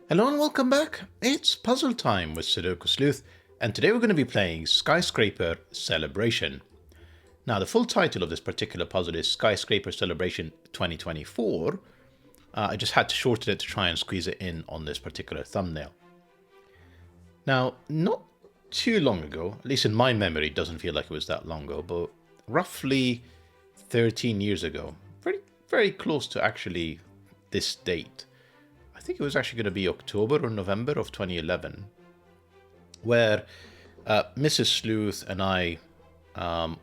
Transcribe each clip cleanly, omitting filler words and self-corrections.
Hello and welcome back. It's puzzle time with Sudoku Sleuth, and today we're going to be playing Skyscraper Celebration. Now, the full title of this particular puzzle is Skyscraper Celebration 2024. I just had to shorten it to try and squeeze it in on this particular thumbnail. Now, not too long ago, at least in my memory, it doesn't feel like it was that long ago, but roughly 13 years ago, very close to actually this date. I think it was actually going to be October or November of 2011, where Mrs. Sleuth and I,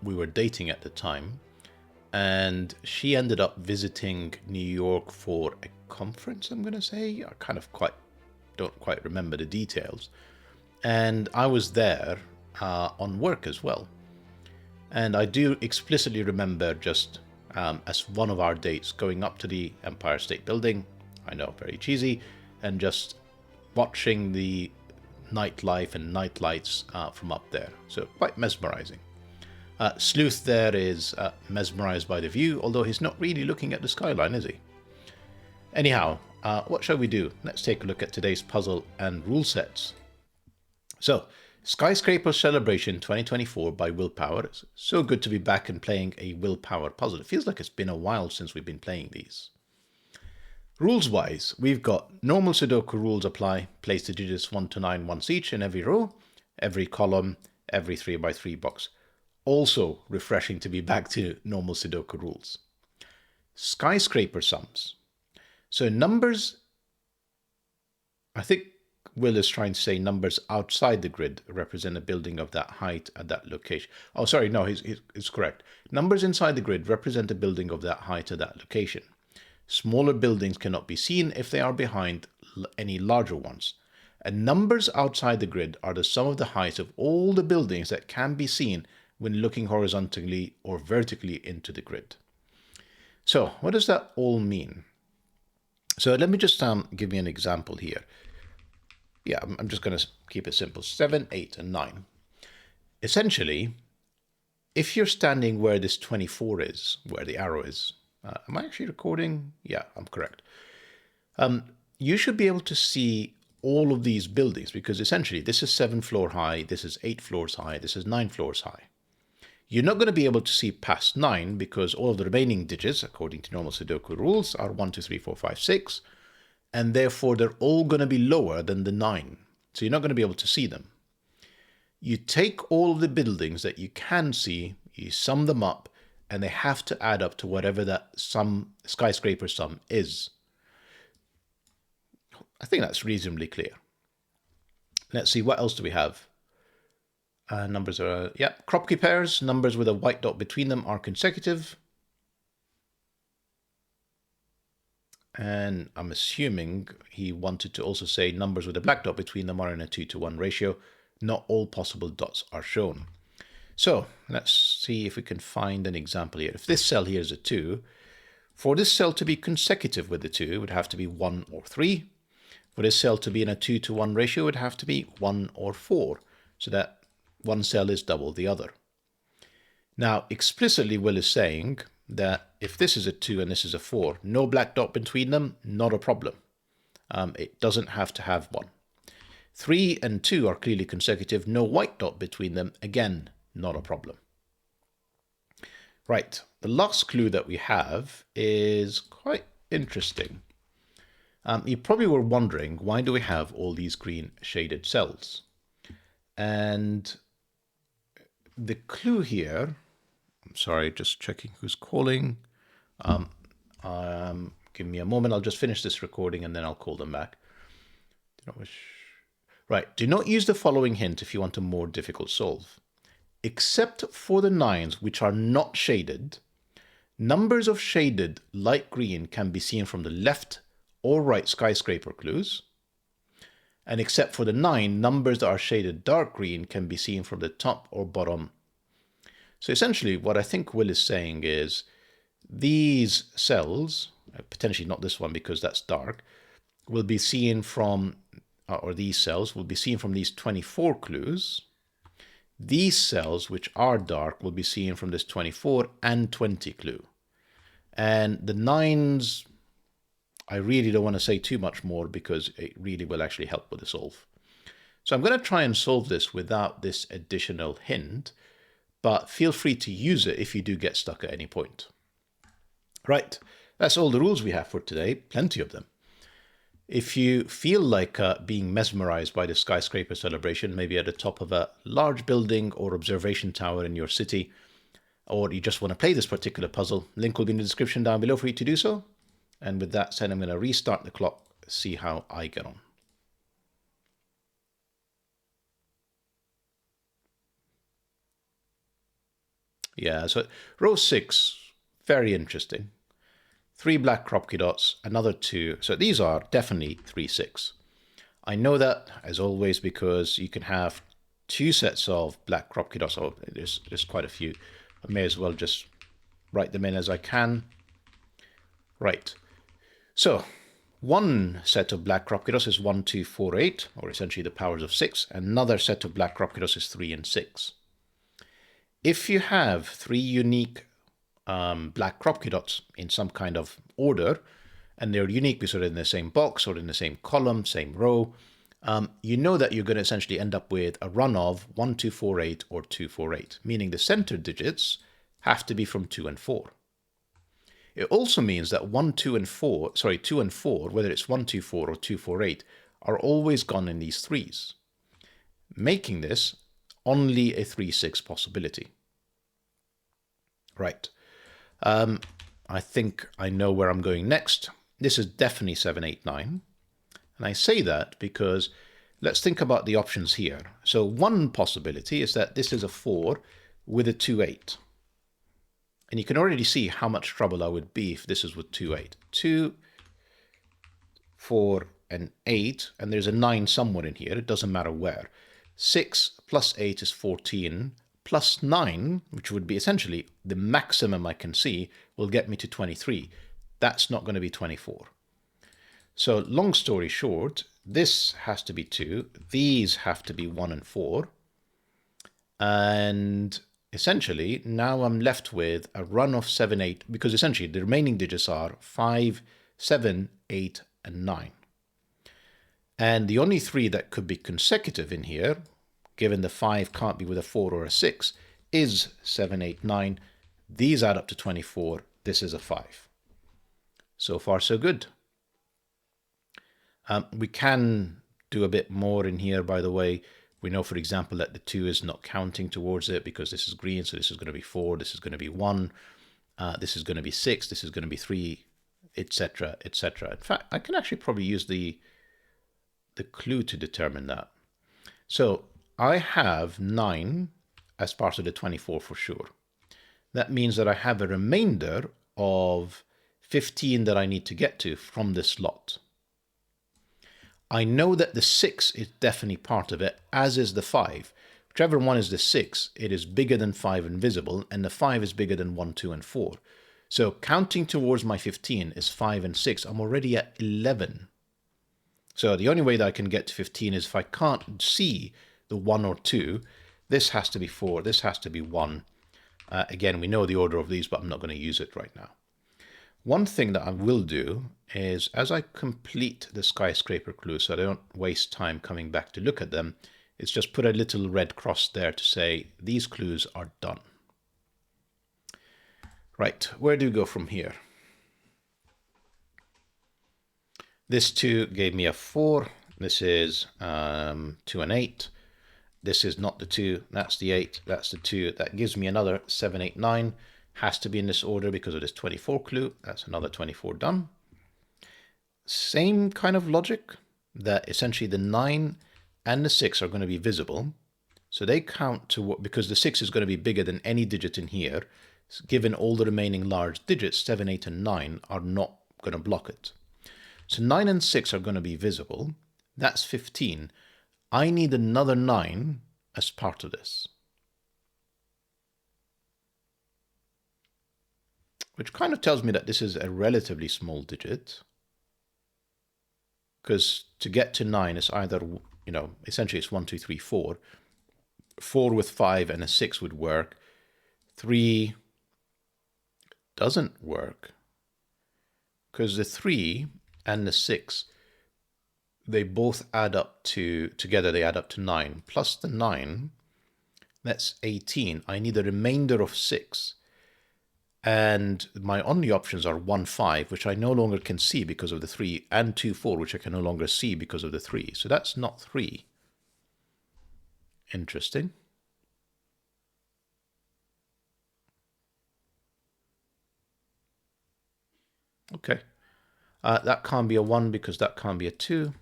we were dating at the time, and she ended up visiting New York for a conference, I'm going to say. I don't quite remember the details. And I was there on work as well. And I do explicitly remember just as one of our dates going up to the Empire State Building. I know, very cheesy, and just watching the nightlife and night lights from up there. So quite mesmerizing. Sleuth there is mesmerized by the view, although he's not really looking at the skyline, is he? Anyhow, what shall we do? Let's take a look at today's puzzle and rule sets. So, Skyscraper Celebration 2024 by Willpower. It's so good to be back and playing a Willpower puzzle. It feels like it's been a while since we've been playing these. Rules-wise, we've got normal Sudoku rules apply. Place the digits 1 to 9 once each in every row, every column, every 3x3 box. Also refreshing to be back to normal Sudoku rules. Skyscraper sums. So numbers, I think Will is trying to say numbers outside the grid represent a building of that height at that location. Oh, sorry, no, he's correct. Numbers inside the grid represent a building of that height at that location. Smaller buildings cannot be seen if they are behind any larger ones. And numbers outside the grid are the sum of the heights of all the buildings that can be seen when looking horizontally or vertically into the grid. So, what does that all mean? So let me just give you an example here. Yeah, I'm just going to keep it simple. 7, 8, and 9. Essentially, if you're standing where this 24 is, where the arrow is, am I actually recording? Yeah, I'm correct. You should be able to see all of these buildings because essentially this is 7 floors high, this is 8 floors high, this is 9 floors high. You're not going to be able to see past 9 because all of the remaining digits, according to normal Sudoku rules, are 1, 2, 3, 4, 5, 6, and therefore they're all going to be lower than the 9. So you're not going to be able to see them. You take all of the buildings that you can see, you sum them up, and they have to add up to whatever that skyscraper sum is. I think that's reasonably clear. Let's see, what else do we have? Numbers are, KROPKI pairs, numbers with a white dot between them are consecutive. And I'm assuming he wanted to also say numbers with a black dot between them are in a 2-to-1 ratio. Not all possible dots are shown. So let's see if we can find an example here. If this cell here is a 2, for this cell to be consecutive with the 2, it would have to be 1 or 3. For this cell to be in a 2-to-1 ratio, it would have to be 1 or 4, so that one cell is double the other. Now, explicitly, Will is saying that if this is a 2 and this is a 4, no black dot between them, not a problem. It doesn't have to have one. 3 and 2 are clearly consecutive, no white dot between them, again, not a problem. Right, the last clue that we have is quite interesting. You probably were wondering, why do we have all these green shaded cells? And the clue here, I'm sorry, just checking who's calling. Give me a moment, I'll just finish this recording and then I'll call them back. Right, do not use the following hint if you want a more difficult solve. Except for the 9s which are not shaded, numbers of shaded light green can be seen from the left or right skyscraper clues. And except for the 9, numbers that are shaded dark green can be seen from the top or bottom. So essentially what I think Will is saying is these cells, potentially not this one because that's dark, will be seen from, or these cells will be seen from these 24 clues. These cells, which are dark, will be seen from this 24 and 20 clue. And the 9s, I really don't want to say too much more because it really will actually help with the solve. So I'm going to try and solve this without this additional hint, but feel free to use it if you do get stuck at any point. Right, that's all the rules we have for today, plenty of them. If you feel like being mesmerized by the skyscraper celebration, maybe at the top of a large building or observation tower in your city, or you just want to play this particular puzzle, link will be in the description down below for you to do so. And with that said, I'm going to restart the clock, see how I get on. Yeah, so row 6, very interesting. 3 black KROPKI dots, another 2. So these are definitely 3, 6. I know that, as always, because you can have 2 sets of black KROPKI dots. Oh, there's quite a few. I may as well just write them in as I can. Right. So, one set of black KROPKI dots is 1, 2, 4, 8, or essentially the powers of 6. Another set of black KROPKI dots is 3 and 6. If you have 3 unique black KROPKI dots in some kind of order, and they're unique because they're in the same box or in the same column, same row, you know that you're going to essentially end up with a run of 1, 2, 4, 8 or 2, 4, 8, meaning the center digits have to be from 2 and 4. It also means that 2 and 4, whether it's 1, 2, 4 or 2, 4, 8, are always gone in these threes, making this only a 3, 6 possibility. Right. I think I know where I'm going next. This is definitely 7, 8, 9. And I say that because let's think about the options here. So one possibility is that this is a 4 with a 2, 8. And you can already see how much trouble I would be if this is with 2, 8. 2, 4, and 8, and there's a 9 somewhere in here. It doesn't matter where. 6 plus 8 is 14. Plus 9, which would be essentially the maximum I can see, will get me to 23. That's not going to be 24. So long story short, this has to be 2. These have to be 1 and 4. And essentially, now I'm left with a run of 7, 8, because essentially the remaining digits are 5, 7, 8, and 9. And the only 3 that could be consecutive in here, given the 5 can't be with a 4 or a 6, is 7, 8, 9. These add up to 24. This is a 5. So far, so good. We can do a bit more in here, by the way. We know, for example, that the 2 is not counting towards it because this is green, so this is going to be 4, this is going to be 1, this is going to be 6, this is going to be 3, etc., etc. In fact, I can actually probably use the clue to determine that. So I have 9 as part of the 24 for sure. That means that I have a remainder of 15 that I need to get to from this lot. I know that the 6 is definitely part of it, as is the 5. Whichever one is the 6, it is bigger than 5 and visible, and the 5 is bigger than 1, 2, and 4. So counting towards my 15 is 5 and 6. I'm already at 11. So the only way that I can get to 15 is if I can't see the 1 or 2, this has to be 4, this has to be 1. Again, we know the order of these, but I'm not going to use it right now. One thing that I will do is, as I complete the skyscraper clues, so I don't waste time coming back to look at them, is just put a little red cross there to say these clues are done. Right, where do we go from here? This 2 gave me a 4. This is 2 and 8. This is not the 2. That's the 8. That's the 2. That gives me another 7, 8, 9. Has to be in this order because of this 24 clue. That's another 24 done. Same kind of logic, that essentially the 9 and the 6 are going to be visible. So they count to, because the 6 is going to be bigger than any digit in here. Given all the remaining large digits, 7, 8, and 9 are not going to block it. So 9 and 6 are going to be visible. That's 15. I need another 9 as part of this. Which kind of tells me that this is a relatively small digit. Because to get to 9 is either, essentially it's 1, 2, 3, 4. 4 with 5 and a 6 would work. 3 doesn't work. Because the 3 and the 6, they both add up to, together they add up to 9. Plus the 9, that's 18. I need a remainder of 6. And my only options are 1, 5, which I no longer can see because of the 3, and 2, 4, which I can no longer see because of the 3. So that's not 3. Interesting. Okay. That can't be a 1 because that can't be a 2.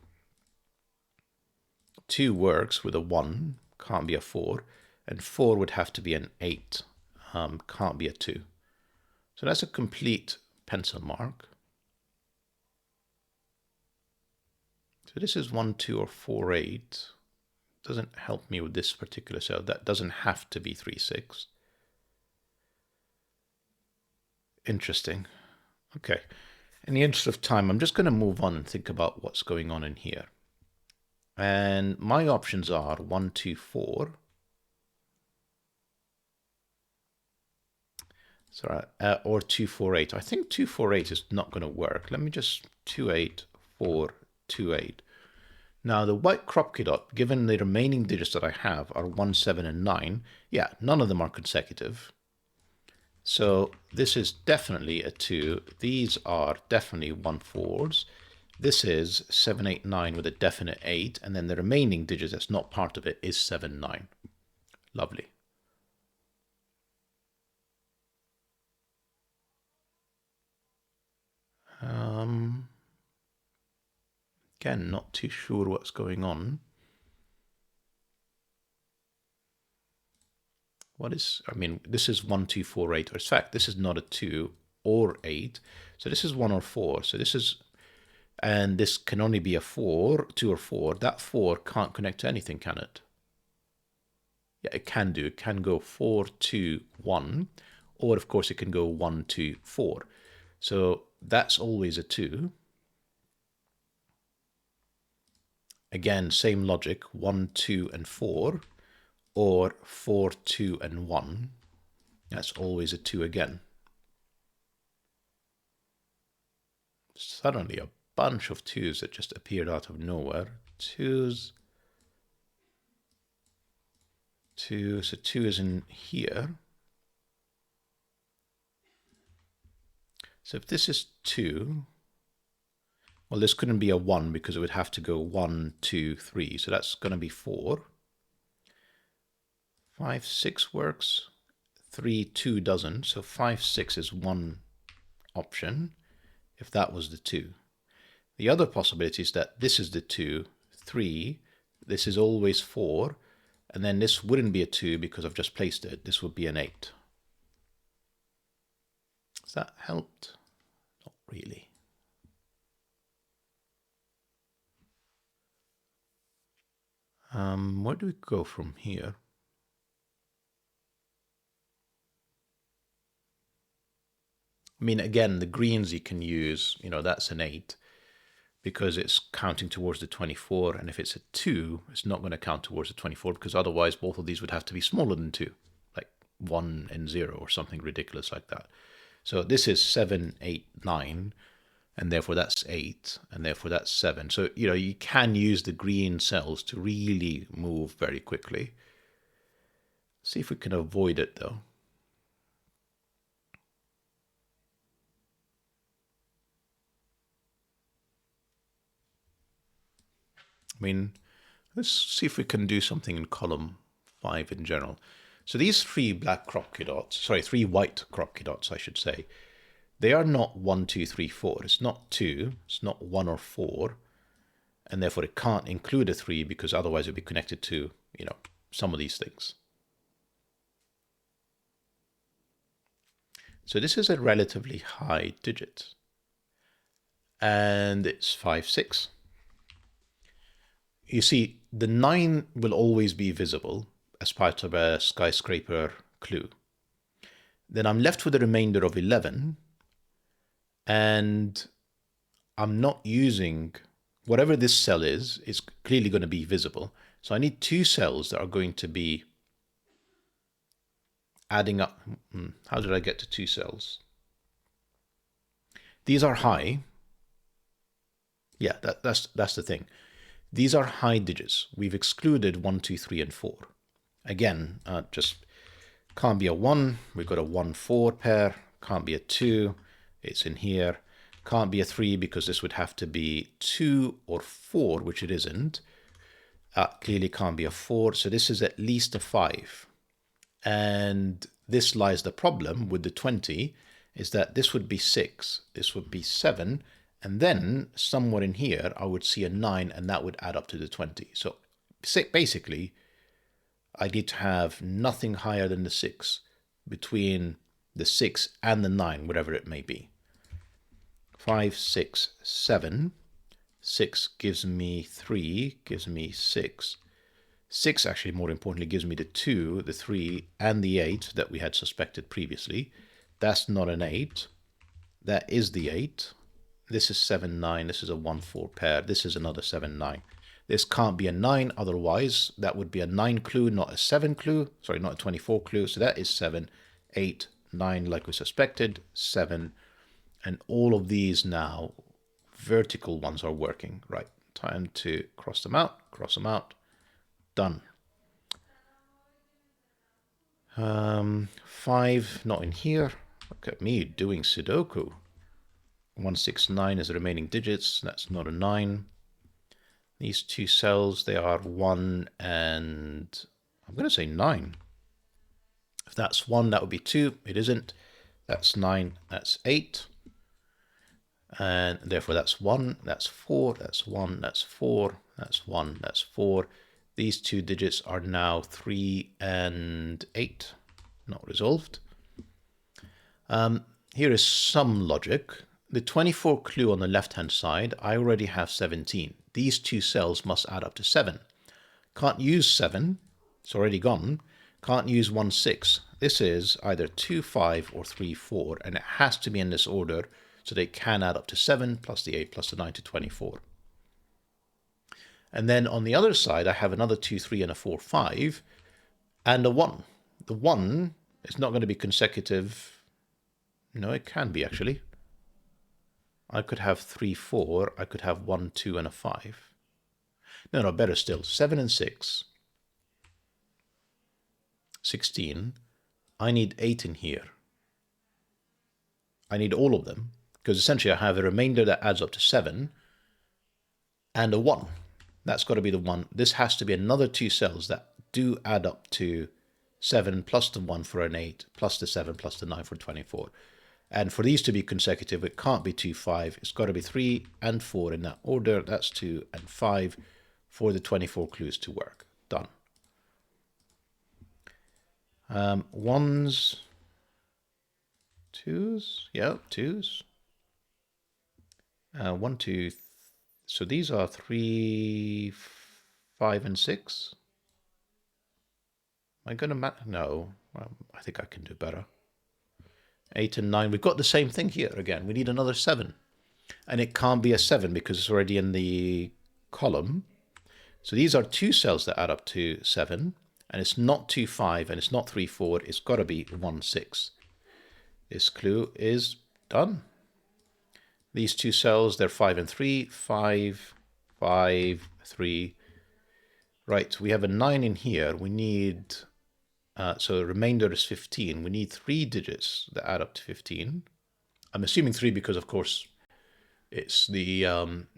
2 works with a 1, can't be a 4. And 4 would have to be an 8, can't be a 2. So that's a complete pencil mark. So this is 1, 2, or 4, 8. Doesn't help me with this particular cell. That doesn't have to be 3, 6. Interesting. Okay. In the interest of time, I'm just going to move on and think about what's going on in here. And my options are 1, 2, 4. Sorry, or 2, 4, 8. I think 2, 4, 8 is not going to work. Let me just 2, 8, 4, 2, 8. Now the white KROPKI dot, given the remaining digits that I have are 1, 7, and 9, yeah, none of them are consecutive. So this is definitely a 2. These are definitely 1, 4s. This is 7, 8, 9 with a definite 8, and then the remaining digits that's not part of it is 7, 9. Lovely. Again, not too sure what's going on. What is, I mean, this is 1, 2, 4, 8. Or in fact, this is not a 2 or 8. So this is 1 or 4. So this is, and this can only be a 4, 2 or 4. That 4 can't connect to anything, can it? Yeah, it can do. It can go 4, 2, 1. Or of course it can go 1, 2, 4. So that's always a 2. Again, same logic, 1, 2, and 4. Or 4, 2, and 1. That's always a 2 again. Suddenly a bunch of 2s that just appeared out of nowhere. 2s. 2, so 2 is in here. So if this is 2, well, this couldn't be a 1 because it would have to go 1, 2, 3. So that's going to be 4. 5, 6 works. 3, 2 doesn't. So 5, 6 is one option if that was the 2. The other possibility is that this is the 2, 3, this is always 4, and then this wouldn't be a 2 because I've just placed it. This would be an 8. Has that helped? Not really. Where do we go from here? I mean, again, the greens you can use, you know, that's an 8 because it's counting towards the 24. And if it's a 2, it's not going to count towards the 24 because otherwise both of these would have to be smaller than 2, like 1 and 0 or something ridiculous like that. So this is 7, 8, 9, and therefore that's 8, and therefore that's 7. So, you know, you can use the green cells to really move very quickly. See if we can avoid it though. I mean, let's see if we can do something in column 5 in general. So these 3 black KROPKI dots, sorry, 3 white KROPKI dots, I should say, they are not 1, 2, 3, 4. It's not 2, it's not 1 or 4, and therefore it can't include a 3 because otherwise it would be connected to, you know, some of these things. So this is a relatively high digit, and it's 5, 6. You see, the 9 will always be visible as part of a skyscraper clue. Then I'm left with a remainder of 11, and I'm not using, whatever this cell is clearly going to be visible. So I need 2 cells that are going to be adding up. How did I get to 2 cells? These are high. Yeah, that's the thing. These are high digits. We've excluded 1, 2, 3, and 4. Again, just can't be a 1. We've got a 1, 4 pair. Can't be a 2. It's in here. Can't be a 3 because this would have to be 2 or 4, which it isn't. Clearly can't be a 4. So this is at least a 5. And this lies the problem with the 20, is that this would be 6. This would be 7. And then somewhere in here, I would see a 9, and that would add up to the 20. So basically, I need to have nothing higher than the 6 between the 6 and the 9, whatever it may be. 5, 6, 7. 6 gives me 3, gives me 6. 6, actually, more importantly, gives me the 2, the 3, and the 8 that we had suspected previously. That's not an 8. That is the 8. This is 7, 9. This is a 1, 4 pair. This is another 7, 9. This can't be a 9, otherwise that would be a 9 clue, not a 7 clue. Sorry, not a 24 clue. So that is 7, 8, 9, like we suspected, 7. And all of these now, vertical ones are working. Right, time to cross them out, done. 5, not in here. Look at me doing Sudoku. 169 is the remaining digits. That's not a 9. These two cells, they are 1 and I'm going to say 9. If that's 1, that would be 2. It isn't. That's 9. That's 8. And therefore that's 1. That's 4. That's 1. That's 4. That's 1. That's 4. These two digits are now 3 and 8. Not resolved. Here is some logic. The 24 clue on the left-hand side, I already have 17. These two cells must add up to 7. Can't use 7. It's already gone. Can't use 1, 6. This is either 2, 5 or 3, 4. And it has to be in this order so they can add up to 7 plus the 8 plus the 9 to 24. And then on the other side, I have another 2, 3 and a 4, 5 and a 1. The 1 is not going to be consecutive. No, it can be actually. I could have 3, 4. I could have 1, 2, and a 5. No, better still. 7 and 6. 16. I need 8 in here. I need all of them, because essentially I have a remainder that adds up to 7 and a 1. That's got to be the 1. This has to be another 2 cells that do add up to 7 plus the 1 for an 8, plus the 7 plus the 9 for 24. And for these to be consecutive, it can't be 2, 5. It's got to be 3 and 4 in that order. That's 2 and 5 for the 24 clues to work. Done. Ones, twos, yeah, twos. 1, 2, so these are 3, 5, and 6. Am I going to no, I think I can do better. 8 and 9. We've got the same thing here again. We need another 7. And it can't be a 7 because it's already in the column. So these are 2 cells that add up to 7. And it's not 2, 5, and it's not 3, 4. It's got to be 1, 6. This clue is done. These 2 cells, they're 5 and 3. 5, 5, 3. Right, we have a 9 in here. We need... so the remainder is 15. We need 3 digits that add up to 15. I'm assuming 3 because, of course, it's the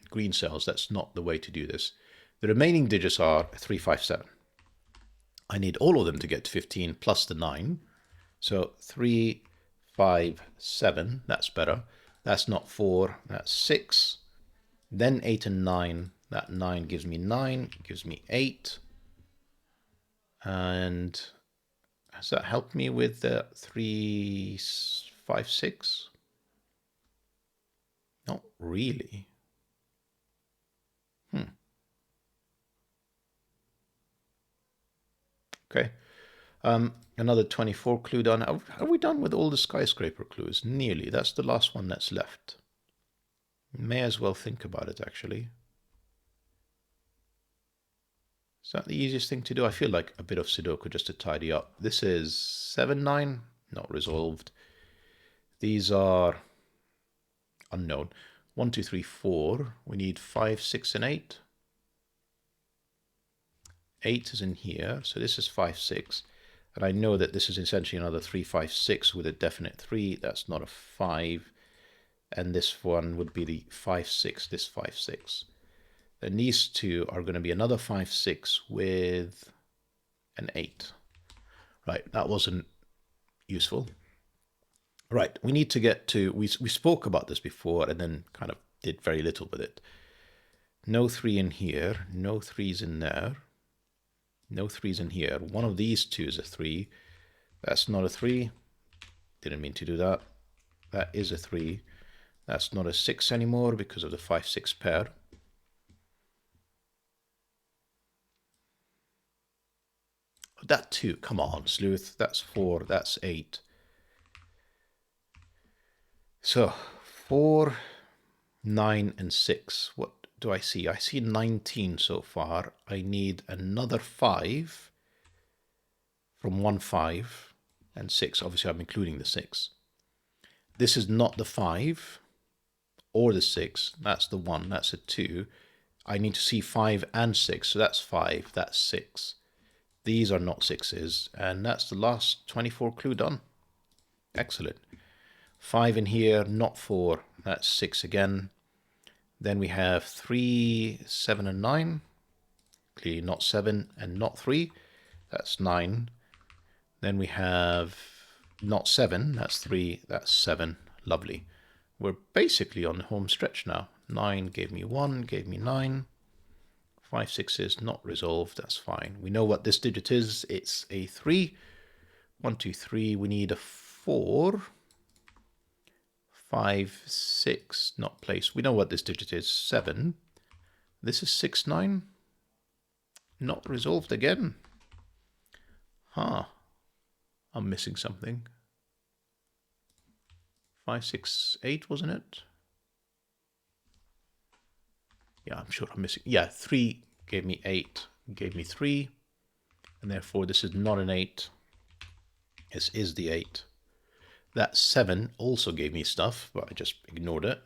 green cells. That's not the way to do this. The remaining digits are 3, 5, 7. I need all of them to get to 15 plus the 9. So 3, 5, 7. That's better. That's not 4. That's 6. Then 8 and 9. That 9 gives me 9. Gives me 8. And... has that helped me with the 3, 5, 6? Not really. Okay. Another 24 clue done. Are we done with all the skyscraper clues? Nearly. That's the last one that's left. May as well think about it, actually. Is that the easiest thing to do? I feel like a bit of Sudoku just to tidy up. This is 7, 9, not resolved. These are unknown. 1, 2, 3, 4. We need 5, 6, and 8. 8 is in here, so this is 5, 6. And I know that this is essentially another 3, 5, 6 with a definite 3. That's not a 5. And this one would be the 5, 6, this 5, 6. Then these two are going to be another 5, 6 with an 8. Right, that wasn't useful. Right, we need to get to, we spoke about this before and then kind of did very little with it. No 3 in here, no 3's in there. No 3's in here. One of these two is a 3. That's not a 3. Didn't mean to do that. That is a 3. That's not a 6 anymore because of the 5, 6 pair. That 2, come on, Sleuth. That's 4, that's 8. So, 4, 9, and 6. What do I see? I see 19 so far. I need another 5 from 1, 5, and 6. Obviously, I'm including the 6. This is not the 5 or the 6. That's the 1. That's a 2. I need to see 5 and 6. So that's 5. That's 6. These are not 6's. And that's the last 24 clue done. Excellent. 5 in here, not 4. That's 6 again. Then we have 3, 7, and 9. Clearly not 7 and not 3. That's 9. Then we have not 7. That's 3. That's 7. Lovely. We're basically on the home stretch now. 9 gave me 1, gave me 9. 5, 6 is not resolved. That's fine. We know what this digit is. It's a 3. 1, 2, 3. We need a 4. 5, 6, not placed. We know what this digit is. 7. This is 6, 9. Not resolved again. Huh. I'm missing something. 5, 6, 8, wasn't it? Yeah, I'm sure I'm missing. Yeah, 3 gave me 8, gave me 3. And therefore, this is not an 8. This is the 8. That 7 also gave me stuff, but I just ignored it.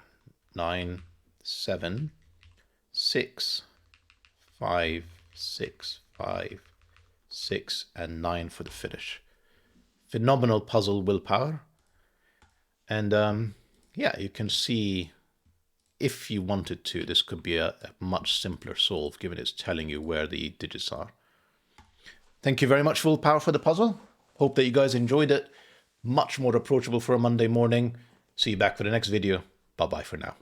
9, 7, 6, 5, 6, 5, 6, and 9 for the finish. Phenomenal puzzle willpower. And yeah, you can see if you wanted to, this could be a much simpler solve, given it's telling you where the digits are. Thank you very much, Willpower, for the puzzle. Hope that you guys enjoyed it. Much more approachable for a Monday morning. See you back for the next video. Bye-bye for now.